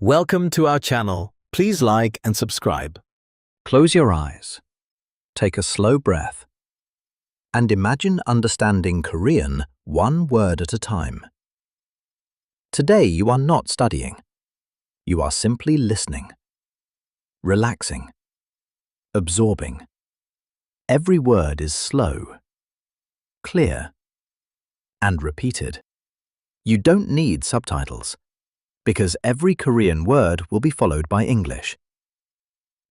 Welcome to our channel. Please like and subscribe. Close your eyes, take a slow breath, and imagine understanding Korean one word at a time. Today you are not studying. You are simply listening, relaxing, absorbing. Every word is slow, clear, and repeated. You don't need subtitles, because every Korean word will be followed by English.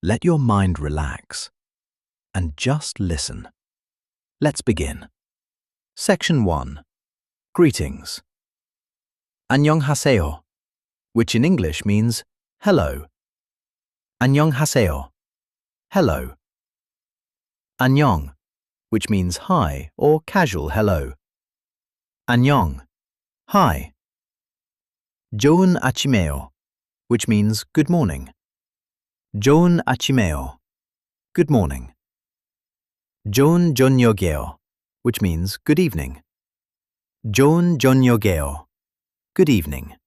Let your mind relax and just listen. Let's begin. Section 1. Greetings. 안녕하세요, which in English means hello. 안녕하세요, hello. 안녕, which means hi or casual hello. 안녕, hi. 좋은 아침에요, which means good morning. 좋은 아침에요, good morning. 좋은 저녁이에요, which means good evening. 좋은 저녁이에요, good evening.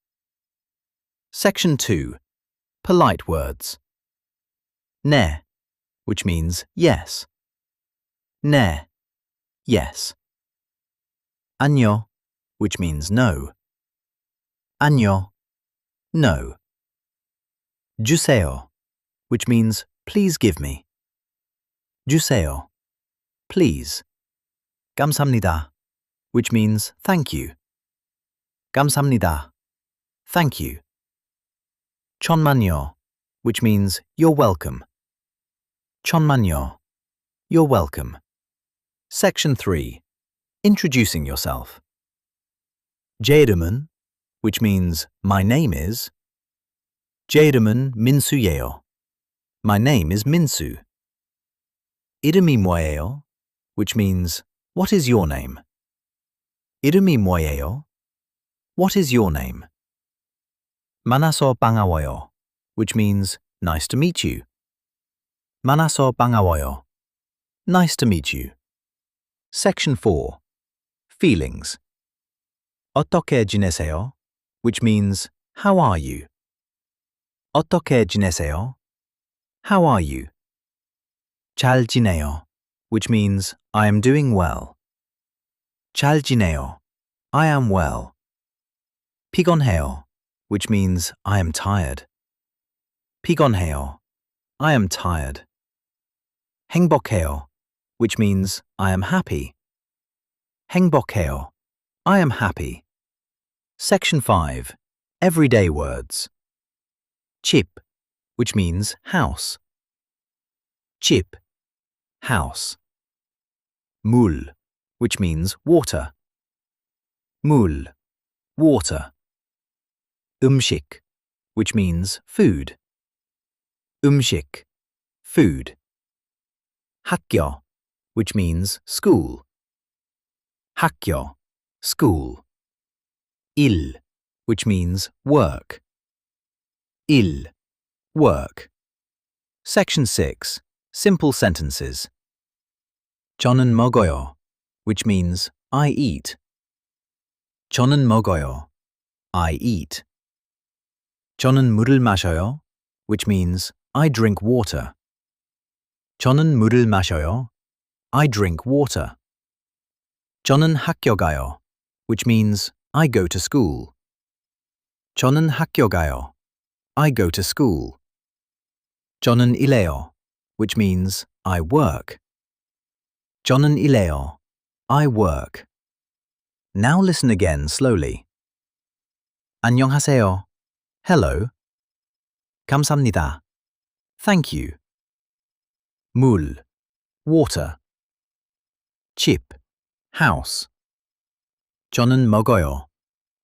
Section 2. Polite words. 네, which means yes. 네, yes. 아니요, which means no. 아니요, no. 주세요, which means please give me. 주세요, please. 감사합니다, which means thank you. 감사합니다, thank you. 천만요, which means you're welcome. 천만요, you're welcome. Section 3. Introducing yourself. 제 이름은, which means my name is. 제 이름은 민수예요. My name is Minsu. 이름이 뭐예요? Which means what is your name? 이름이 뭐예요? What is your name? 만나서 반가워요, which means nice to meet you. 만나서 반가워요. Nice to meet you. Section 4. Feelings. 어떻게 지내세요? Which means how are you? 어떻게 지내세요? How are you? 잘 지내요, which means I am doing well. 잘 지내요, I am well. 피곤해요, which means I am tired. 피곤해요, I am tired. 행복해요, which means I am happy. 행복해요, I am happy. Section 5. Everyday words. 집, which means house. 집, house. 물, which means water. 물, water. 음식, which means food. 음식, food. 학교, which means school. 학교, school. 일, which means work. 일, work. Section 6. Simple sentences. 저는 먹어요, which means I eat. 저는 먹어요, I eat. 저는 물을 마셔요, which means I drink water. 저는 물을 마셔요, I drink water. 저는 학교 가요, which means I go to school. 저는 학교 가요, I go to school. 저는 일해요, which means I work. 저는 일해요, I work. Now listen again slowly. 안녕하세요, hello. 감사합니다, thank you. 물, water. 집, house. 저는 먹어요,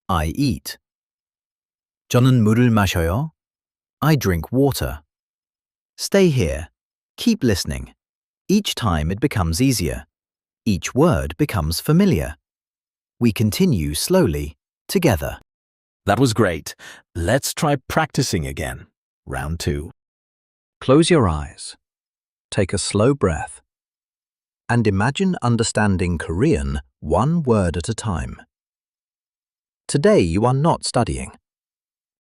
I eat. 저는 물을 마셔요, I drink water. Stay here. Keep listening. Each time it becomes easier. Each word becomes familiar. We continue slowly, together. That was great. Let's try practicing again. Round 2. Close your eyes, take a slow breath, and imagine understanding Korean one word at a time. Today you are not studying.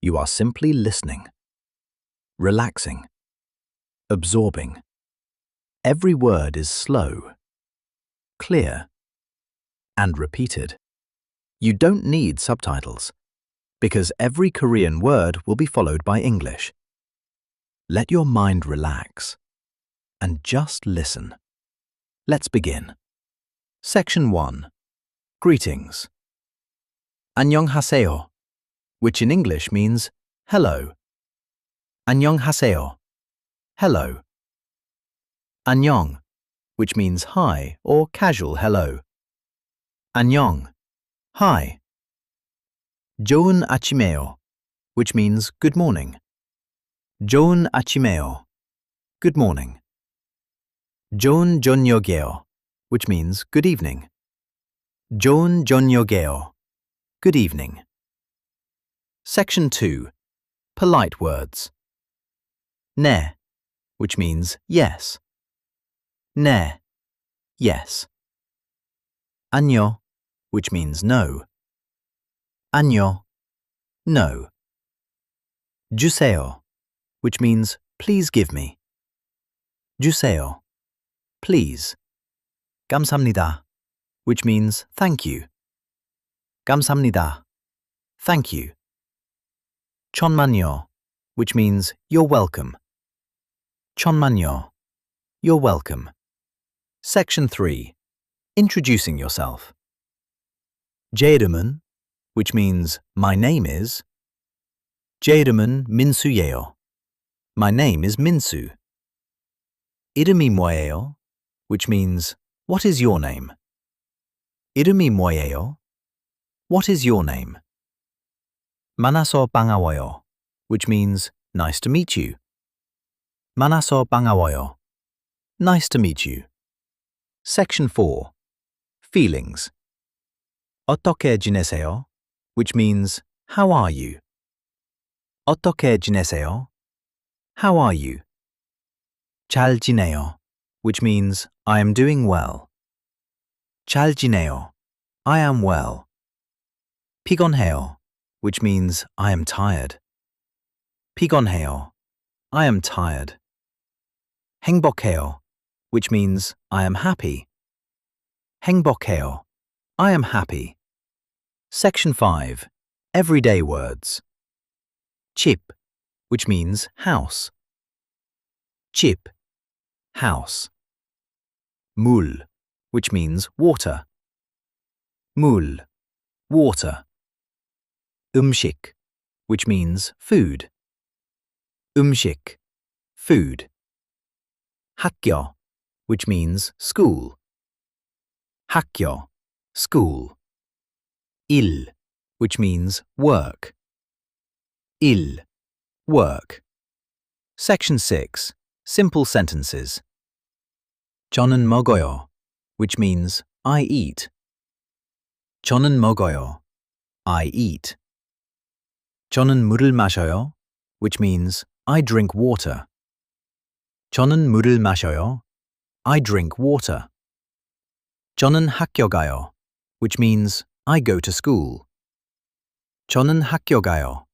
You are simply listening, relaxing, absorbing. Every word is slow, clear, and repeated. You don't need subtitles, because every Korean word will be followed by English. Let your mind relax and just listen. Let's begin. Section 1. Greetings. 안녕하세요, which in English means hello. 안녕하세요. Hello. 안녕, which means hi or casual hello. 안녕. Hi. 좋은 아침에요, which means good morning. 좋은 아침에요. Good morning. 좋은 저녁이에요, which means good evening. 좋은 저녁이에요. Good evening. Section 2. Polite words. 네, which means yes. 네, yes. 아니요, which means no. 아니요, no. 주세요, which means please give me. 주세요, please. 감사합니다, which means thank you. 감사합니다, thank you. 천만요, which means you're welcome. 천만요, you're welcome. Section 3. Introducing yourself. 제 이름은, which means my name is. 제 이름은 민수예요. My name is Minsu. 이름이 뭐예요? Which means what is your name? 이름이 뭐예요? What is your name? 만나서 반가워요, which means nice to meet you. 만나서 반가워요. Nice to meet you. Section 4. Feelings. 어떻게 지내세요? Which means how are you? 어떻게 지내세요? How are you? 잘 지내요, which means I am doing well. 잘 지내요. I am well. 피곤해요, which means I am tired. 피곤해요. I am tired. 행복해요, which means I am happy. 행복해요. I am happy. Section 5. Everyday words. 집, which means house. 집, house. 물, which means water. 물, water. 음식, which means food. 음식, food. 학교, which means school. 학교, school. 일, which means work. 일, work. Section 6. Simple sentences. 저는 먹어요, which means I eat. 저는 먹어요. I eat. 저는 물을 마셔요, which means I drink water. 저는 물을 마셔요. I drink water. 저는 학교 가요, which means I go to school. 저는 학교 가요.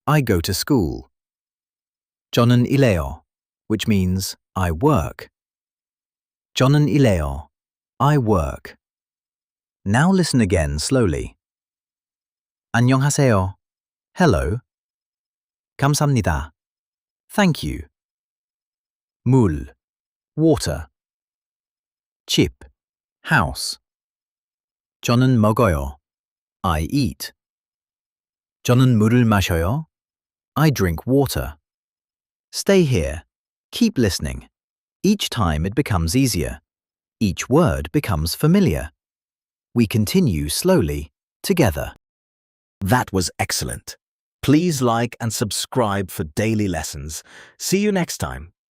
I go to school. 저는 일해요, which means I work. 저는 일해요. I work. Now listen again slowly. 안녕하세요. Hello. 감사합니다. Thank you. 물, water. 집, house. 저는 먹어요. I eat. 저는 물을 마셔요. I drink water. Stay here. Keep listening. Each time it becomes easier. Each word becomes familiar. We continue slowly, together. That was excellent. Please like and subscribe for daily lessons. See you next time.